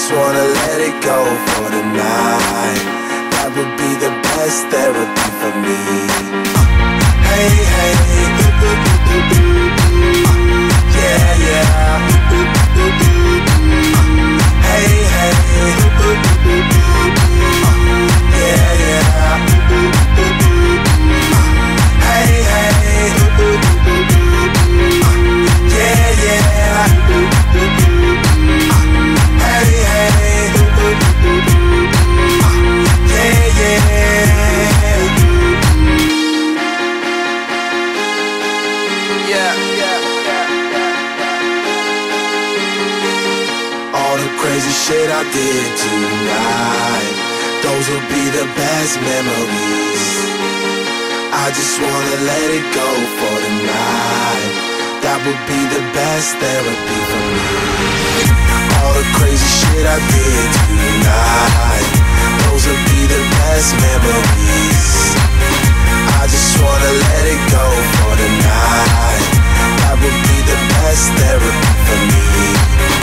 just wanna let it go for the night. That would be the best therapy for me. Hey, hey, yeah, yeah. Hey, hey, yeah, yeah. Hey, hey, yeah, yeah. Hey, hey, yeah, yeah. All the crazy shit I did tonight, those will be the best memories. I just wanna let it go for the night. That would be the best therapy for me. All the crazy shit I did tonight, those will be the best memories. I just wanna let it go for the night. That would be the best therapy for me.